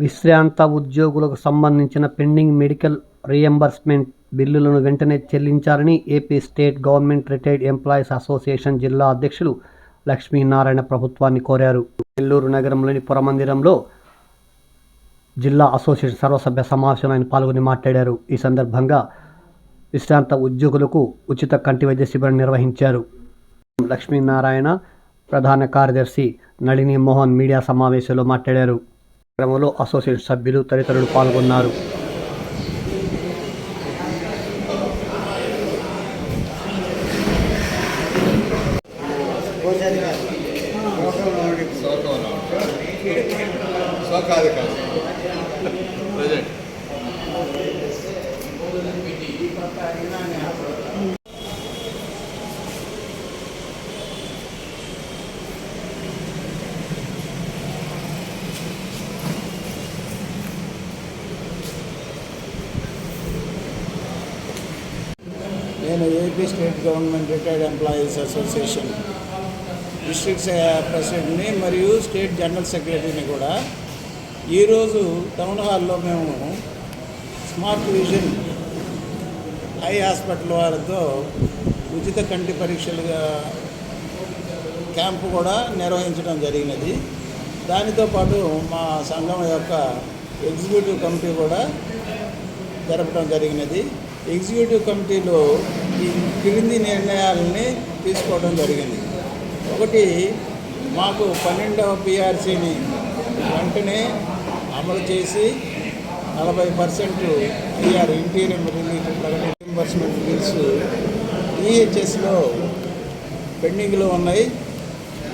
విశ్రాంత ఉద్యోగులకు సంబంధించిన పెండింగ్ మెడికల్ రీయింబర్స్మెంట్ బిల్లులను వెంటనే చెల్లించాలని AP state government retired employees association జిల్లా అధ్యక్షులు లక్ష్మీనారాయణ ప్రభుత్వాన్ని కోరారు. నెల్లూరు నగరంలోని పురమందిరంలో జిల్లా అసోసియేషన్ సర్వసభ్య సమావేశంలో ఆయన పాల్గొని మాట్లాడారు. ఈ సందర్భంగా విశ్రాంత ఉద్యోగులకు ఉచిత కంటి వైద్య శిబిరం నిర్వహించారు. లక్ష్మీనారాయణ ప్రధాన కార్యదర్శి నళిని మోహన్ మీడియా సమావేశంలో మాట్లాడారు. కార్యక్రమంలో అసోసియేషన్ సభ్యులు తదితరులు పాల్గొన్నారు. నేను AP state government retired employees association district ప్రెసిడెంట్ని మరియు స్టేట్ జనరల్ సెక్రటరీని కూడా. ఈరోజు టౌన్ హాల్లో మేము స్మార్ట్ విజన్ ఐ హాస్పిటల్ వారితో ఉచిత కంటి పరీక్షలుగా క్యాంపు కూడా నిర్వహించడం జరిగినది. దానితో పాటు మా సంఘం యొక్క ఎగ్జిక్యూటివ్ కమిటీ కూడా జరపడం జరిగినది. ఎగ్జిక్యూటివ్ కమిటీలో ఈ క్రింది నిర్ణయాలని తీసుకోవడం జరిగింది. ఒకటి, మాకు 12వ పిఆర్సీని వెంటనే అమలు చేసి 40% IR interim relief reimbursement bills ఈహెచ్ఎస్లో పెండింగ్లో ఉన్నాయి.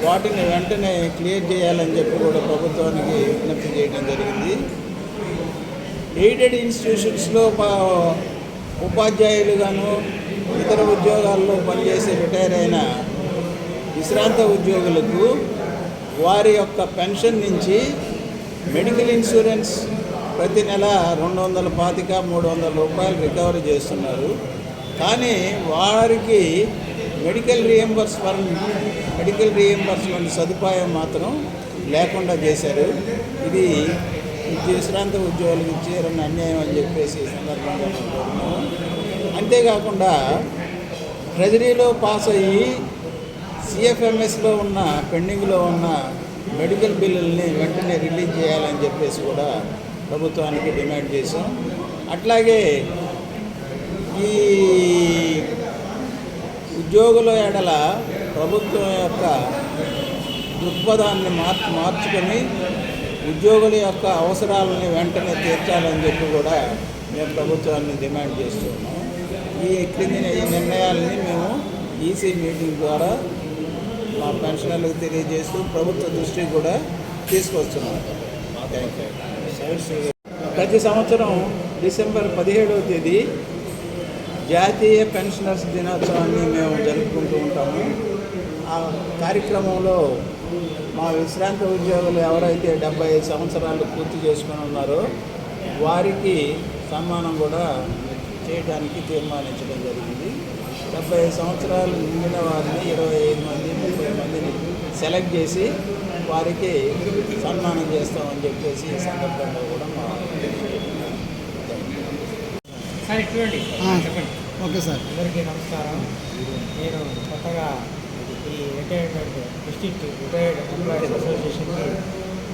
వాటిని వెంటనే క్లియర్ చేయాలని చెప్పి కూడా ప్రభుత్వానికి విజ్ఞప్తి చేయడం జరిగింది. ఎయిడెడ్ ఇన్స్టిట్యూషన్స్లో ఉపాధ్యాయులుగాను ఇతర ఉద్యోగాల్లో పనిచేసి రిటైర్ అయిన విశ్రాంత ఉద్యోగులకు వారి యొక్క పెన్షన్ నుంచి మెడికల్ ఇన్సూరెన్స్ ప్రతి నెల 225-300 రూపాయలు రికవరీ చేస్తున్నారు. కానీ వారికి మెడికల్ రీయింబర్స్మెంట్ సదుపాయం మాత్రం లేకుండా చేశారు. ఇది విశ్రాంత ఉద్యోగులకు ఇచ్చేరని అన్యాయం అని చెప్పేసి సందర్భంగా కోరుతున్నాము. అంతేకాకుండా ట్రెజరీలో పాస్ అయ్యి సిఎఫ్ఎంఎస్లో ఉన్న పెండింగ్లో ఉన్న మెడికల్ బిల్లుల్ని వెంటనే రిలీజ్ చేయాలని చెప్పేసి కూడా ప్రభుత్వానికి డిమాండ్ చేశాం. అట్లాగే ఈ ఉద్యోగుల ఎడల ప్రభుత్వం యొక్క దృక్పథాన్ని మార్చుకొని ఉద్యోగుల యొక్క అవసరాలని వెంటనే తీర్చాలని చెప్పి కూడా మేము ప్రభుత్వాన్ని డిమాండ్ చేస్తున్నాం. ఈ నిర్ణయాలని మేము ఈసీ మీటింగ్ ద్వారా మా పెన్షనర్లకు తెలియజేస్తూ ప్రభుత్వ దృష్టికి కూడా తీసుకొస్తున్నాం. ప్రతి సంవత్సరం డిసెంబర్ 17వ తేదీ జాతీయ పెన్షనర్స్ దినోత్సవాన్ని మేము జరుపుకుంటూ ఉంటాము. ఆ కార్యక్రమంలో మా విశ్రాంత ఉద్యోగులు ఎవరైతే 75 సంవత్సరాలు పూర్తి చేసుకుని ఉన్నారో వారికి సన్మానం కూడా చేయడానికి తీర్మానించడం జరిగింది. 75 సంవత్సరాలు నిండిన వారిని 25 మంది 30 మందిని సెలెక్ట్ చేసి వారికి సన్మానం చేస్తామని చెప్పేసి ఈ సందర్భంగా కూడా మా ఓకే సార్. అందరికీ నమస్కారం. నేను కొత్తగా ఈ రిటైర్మెంట్ డిస్ట్రిక్ట్ రిటైర్డ్ ఎంప్లాయీస్ అసోసియేషన్కి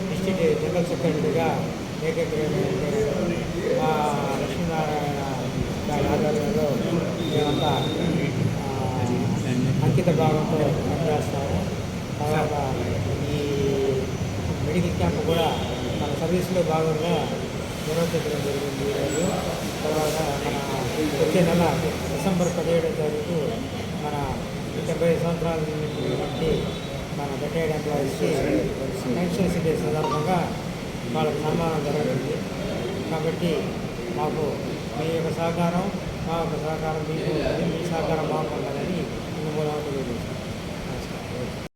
డిస్ట్రిక్ట్ జనరల్ సెక్రటరీగా మా లక్ష్మీనారాయణ గారి ఆధ్వర్యంలో మేమంతా అంకిత భావంతో పనిచేస్తాము. తర్వాత ఈ మెడికల్ క్యాంప్ కూడా మన సర్వీస్లో భాగంగా నిర్వహించడం జరిగింది ఈరోజు. తర్వాత మన వచ్చే నెల డిసెంబర్ 17వ తారీఖు మన 75 సంవత్సరాల బట్టి మన రిటైర్డ్ ఎంప్లాయీస్కి పెన్షన్స్ డే సందర్భంగా వాళ్ళకి సన్మానం జరుగుతుంది. కాబట్టి మాకు మీ యొక్క సహకారం, మా యొక్క సహకారం మీకు, మీ సహకారం మాకు ఉండాలని మూలవుతుంది.